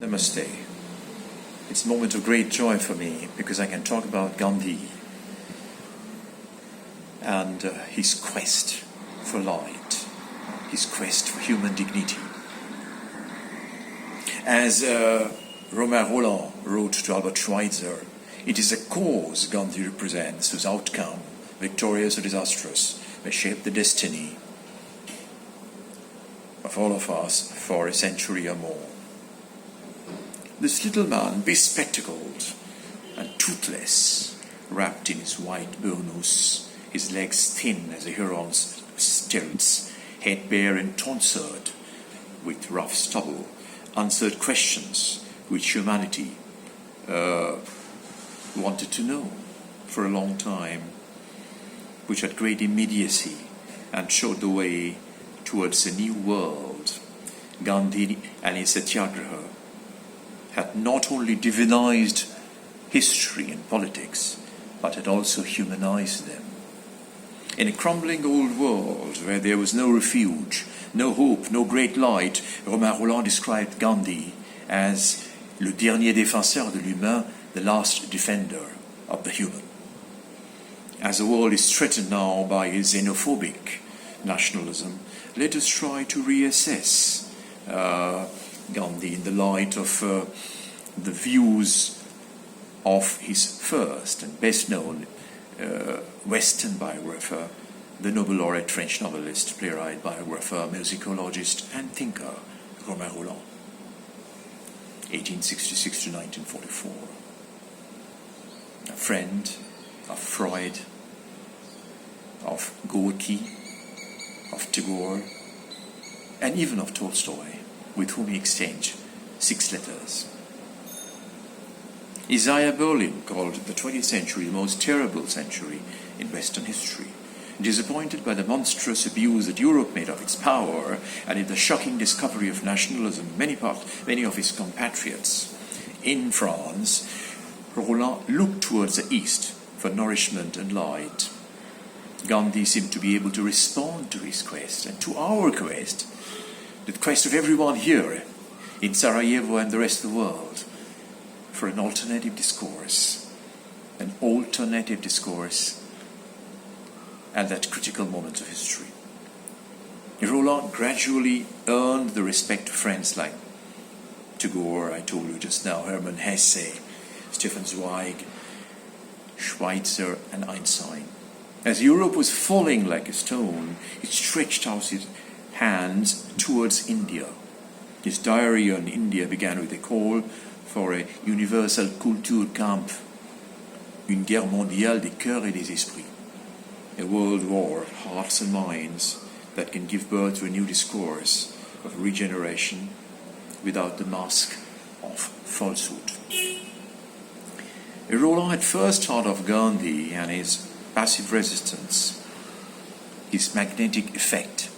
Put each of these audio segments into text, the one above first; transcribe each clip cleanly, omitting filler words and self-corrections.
Namaste. It's a moment of great joy for me because I can talk about Gandhi and his quest for light, his quest for human dignity. As Rolland wrote to Albert Schweitzer, it is a cause Gandhi represents whose outcome, victorious or disastrous, may shape the destiny of all of us for a century or more. This little man, bespectacled and toothless, wrapped in his white burnous, his legs thin as a heron's stilts, head bare and tonsured with rough stubble, answered questions which humanity wanted to know for a long time, which had great immediacy and showed the way towards a new world. Gandhi and his Satyagraha had not only divinized history and politics, but had also humanized them. In a crumbling old world where there was no refuge, no hope, no great light, Rolland described Gandhi as le dernier défenseur de l'humain, the last defender of the human. As the world is threatened now by his xenophobic nationalism, let us try to reassess Gandhi in the light of the views of his first and best known Western biographer, the Nobel laureate French novelist, playwright, biographer, musicologist and thinker, Romain, 1866 to 1944. A friend of Freud, of Gorky, of Tagore, and even of Tolstoy, with whom he exchanged 6 letters. Isaiah Berlin called the 20th century the most terrible century in Western history, disappointed by the monstrous abuse that Europe made of its power and in the shocking discovery of nationalism many of his compatriots. In France, Rolland looked towards the east for nourishment and light. Gandhi seemed to be able to respond to his quest and to our quest, the quest of everyone here in Sarajevo and the rest of the world, for an alternative discourse at that critical moment of history. Rolland gradually earned the respect of friends like Tagore, I told you just now, Hermann Hesse, Stefan Zweig, Schweitzer and Einstein. As Europe was falling like a stone, he stretched out his hands towards India. His diary on India began with a call for a universal Kulturkampf, une guerre mondiale des cœurs et des esprits, a world war of hearts and minds that can give birth to a new discourse of regeneration without the mask of falsehood. Rolland had first thought of Gandhi and his passive resistance, his magnetic effect,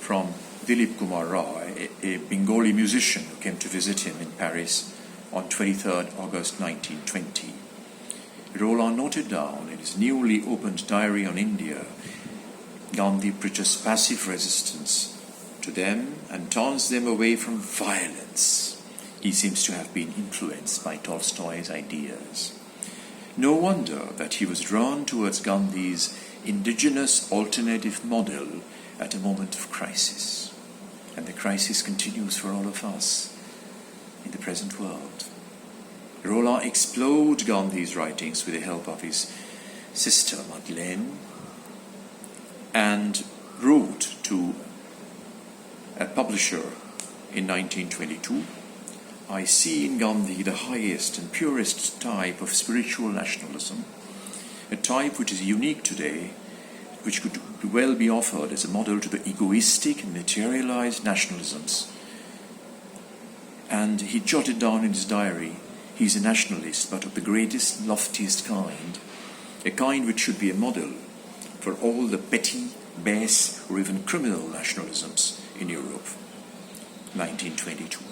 from Dilip Kumar Rai, a Bengali musician who came to visit him in Paris on 23rd August 1920. Rolland noted down in his newly opened diary on India, Gandhi preaches passive resistance to them and turns them away from violence. He seems to have been influenced by Tolstoy's ideas. No wonder that he was drawn towards Gandhi's indigenous alternative model at a moment of crisis. And the crisis continues for all of us in the present world. Rolland explored Gandhi's writings with the help of his sister Madeleine and wrote to a publisher in 1922, I see in Gandhi the highest and purest type of spiritual nationalism, a type which is unique today, which could well be offered as a model to the egoistic and materialized nationalisms. And he jotted down in his diary, he's a nationalist, but of the greatest, loftiest kind, a kind which should be a model for all the petty, base, or even criminal nationalisms in Europe. 1922.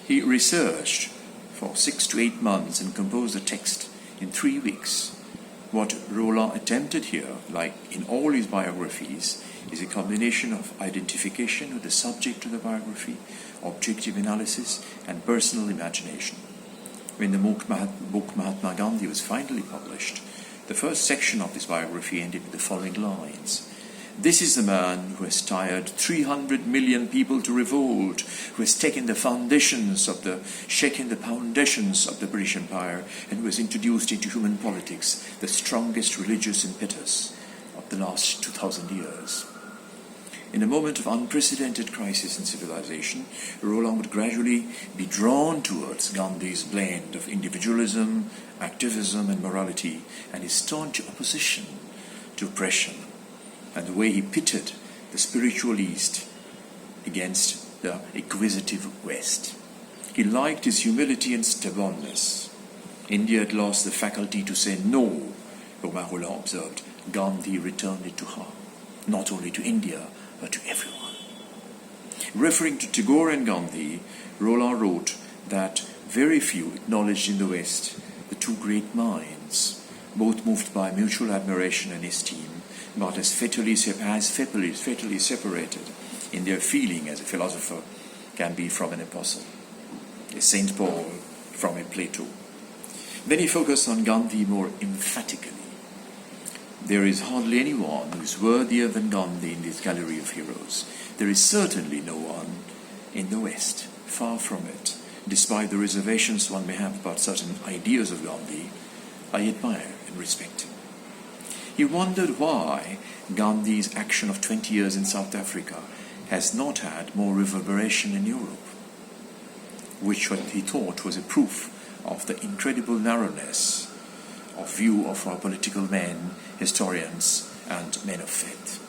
He researched for 6 to 8 months and composed a text in 3 weeks, What Rolland attempted here, like in all his biographies, is a combination of identification with the subject of the biography, objective analysis, and personal imagination. When the book Mahatma Gandhi was finally published, the first section of this biography ended with the following lines: "This is the man who has tired 300 million people to revolt, who has shaken the foundations of the British Empire, and who has introduced into human politics the strongest religious impetus of the last 2,000 years." In a moment of unprecedented crisis in civilization, Rolland would gradually be drawn towards Gandhi's blend of individualism, activism, and morality, and his staunch opposition to oppression, and the way he pitted the spiritual East against the acquisitive West. He liked his humility and stubbornness. India had lost the faculty to say no, Rolland observed. Gandhi returned it to her, not only to India, but to everyone. Referring to Tagore and Gandhi, Rolland wrote that very few acknowledged in the West the two great minds, both moved by mutual admiration and esteem, but as fatally separated in their feeling as a philosopher can be from an apostle, a Saint Paul from a Plato. Then he focused on Gandhi more emphatically. There is hardly anyone who is worthier than Gandhi in this gallery of heroes. There is certainly no one in the West, far from it. Despite the reservations one may have about certain ideas of Gandhi, I admire and respect him. He wondered why Gandhi's action of 20 years in South Africa has not had more reverberation in Europe, which what he thought was a proof of the incredible narrowness of view of our political men, historians, and men of faith.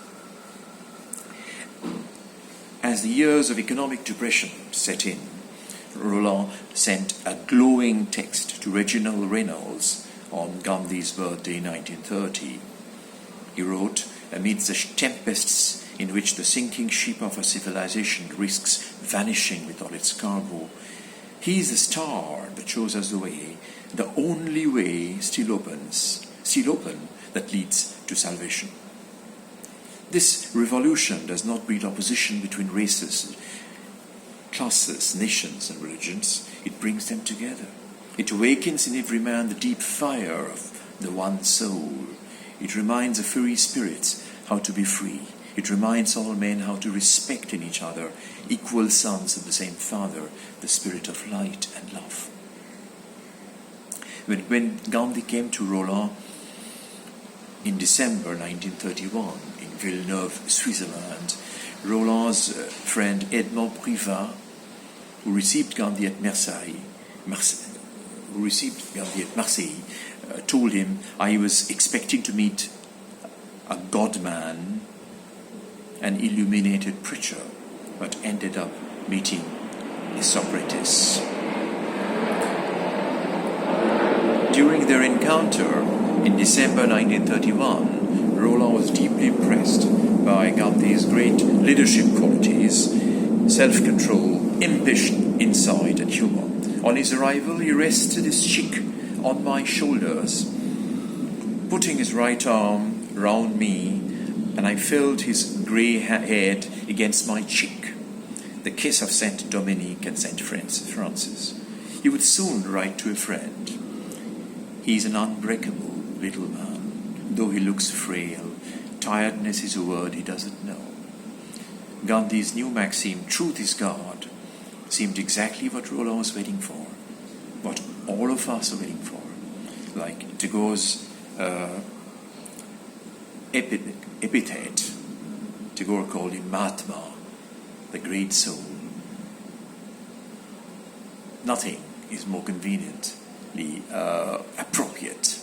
As the years of economic depression set in, Rolland sent a glowing text to Reginald Reynolds on Gandhi's birthday in 1930. He wrote, "Amidst the tempests in which the sinking ship of our civilization risks vanishing with all its cargo, he is the star that shows us the way, the only way still open, that leads to salvation." This revolution does not breed opposition between races, classes, nations, and religions. It brings them together. It awakens in every man the deep fire of the one soul. It reminds the free spirits how to be free. It reminds all men how to respect in each other, equal sons of the same Father, the spirit of light and love. When Gandhi came to Rolland in December 1931 in Villeneuve, Switzerland, Rolland's friend Edmond Privat, who received Gandhi at Marseille, told him, "I was expecting to meet a God-man, an illuminated preacher, but ended up meeting a Socrates." During their encounter in December 1931, Rolland was deeply impressed by Gandhi's great leadership qualities, self-control, ambition, insight, and humor. On his arrival, he rested his cheek on my shoulders, putting his right arm round me, and I felt his grey head against my cheek, the kiss of Saint Dominic and Saint Francis. He would soon write to a friend. He is an unbreakable little man, though he looks frail. Tiredness is a word he doesn't know. Gandhi's new maxim, "Truth is God," seemed exactly what Rolland was waiting for, what all of us are waiting for. Like Tagore's epithet, Tagore called him Mahatma, the great soul. Nothing is more conveniently appropriate.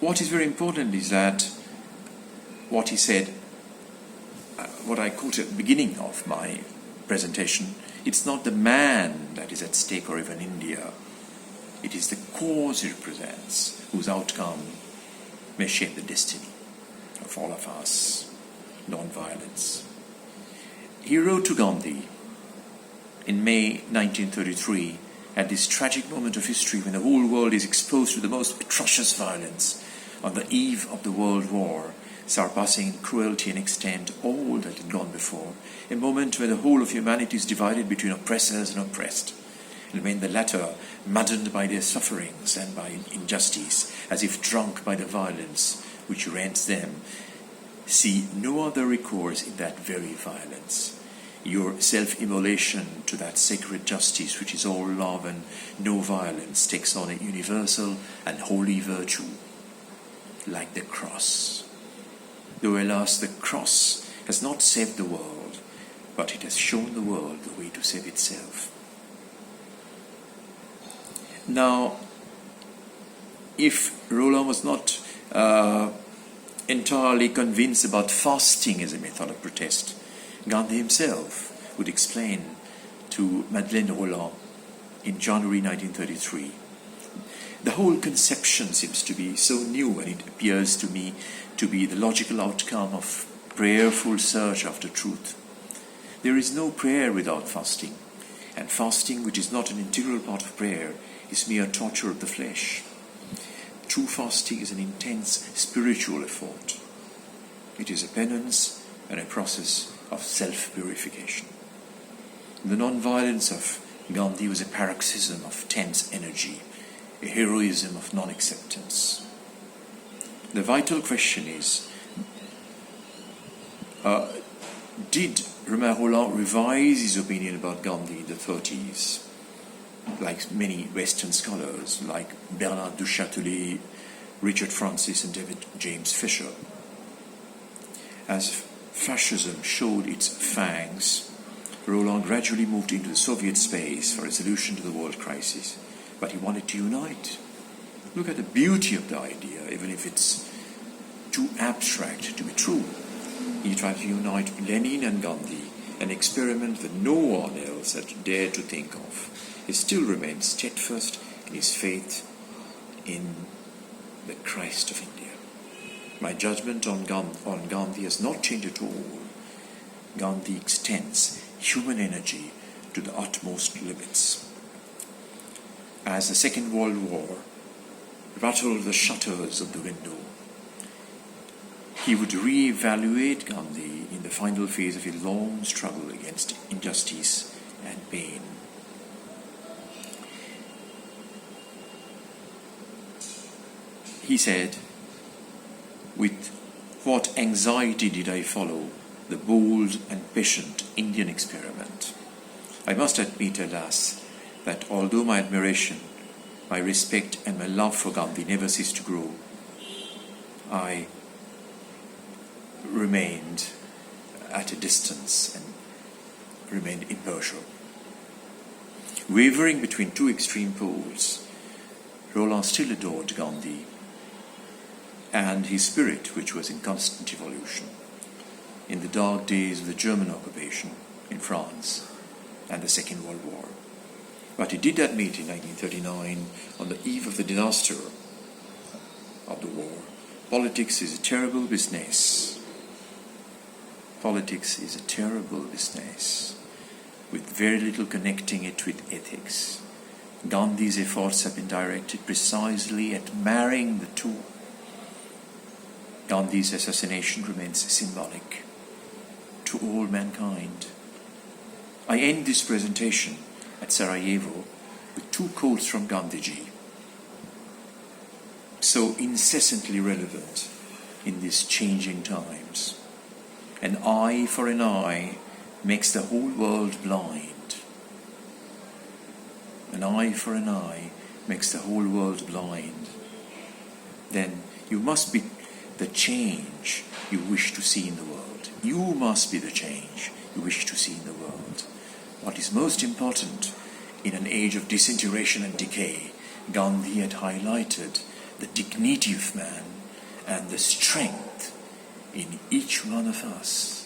What is very important is that what he said, what I quoted at the beginning of my presentation, it's not the man that is at stake or even India. It is the cause he represents, whose outcome may shape the destiny of all of us. Non-violence. He wrote to Gandhi in May 1933 At this tragic moment of history when the whole world is exposed to the most atrocious violence, on the eve of the World War, surpassing in cruelty and extent all that had gone before, a moment when the whole of humanity is divided between oppressors and oppressed, and when the latter, maddened by their sufferings and by injustice, as if drunk by the violence which rends them, see no other recourse in that very violence. Your self-immolation to that sacred justice which is all love and no violence takes on a universal and holy virtue, like the cross. Though alas, the cross has not saved the world, but it has shown the world the way to save itself. Now, if Rolland was not entirely convinced about fasting as a method of protest, Gandhi himself would explain to Madeleine Rolland in January 1933. The whole conception seems to be so new, and it appears to me to be the logical outcome of prayerful search after truth. There is no prayer without fasting, and fasting, which is not an integral part of prayer, is mere torture of the flesh. True fasting is an intense spiritual effort. It is a penance and a process of self-purification. The non-violence of Gandhi was a paroxysm of tense energy, a heroism of non-acceptance. The vital question is, did Romain Rolland revise his opinion about Gandhi in the 30s? Like many Western scholars, like Bernard du Châtelet, Richard Francis, and David James Fisher. As fascism showed its fangs, Rolland gradually moved into the Soviet space for a solution to the world crisis. But he wanted to unite. Look at the beauty of the idea, even if it's too abstract to be true. He tried to unite Lenin and Gandhi, an experiment that no one else had dared to think of. He still remained steadfast in his faith in the Christ of India. My judgment on Gandhi has not changed at all. Gandhi extends human energy to the utmost limits. As the Second World War rattled the shutters of the window, he would re-evaluate Gandhi in the final phase of a long struggle against injustice and pain. He said, "With what anxiety did I follow the bold and patient Indian experiment. I must admit, alas, that although my admiration, my respect and my love for Gandhi never ceased to grow, I remained at a distance and remained impartial." Wavering between two extreme poles, Rolland still adored Gandhi and his spirit, which was in constant evolution, in the dark days of the German occupation in France and the Second World War. But he did admit in 1939, on the eve of the disaster of the war, politics is a terrible business. Politics is a terrible business, with very little connecting it with ethics. Gandhi's efforts have been directed precisely at marrying the two. Gandhi's assassination remains symbolic to all mankind. I end this presentation at Sarajevo with two quotes from Gandhiji, so incessantly relevant in these changing times. An eye for an eye makes the whole world blind. An eye for an eye makes the whole world blind. Then you must be the change you wish to see in the world. You must be the change you wish to see in the world. What is most important in an age of disintegration and decay, Gandhi had highlighted the dignity of man and the strength in each one of us.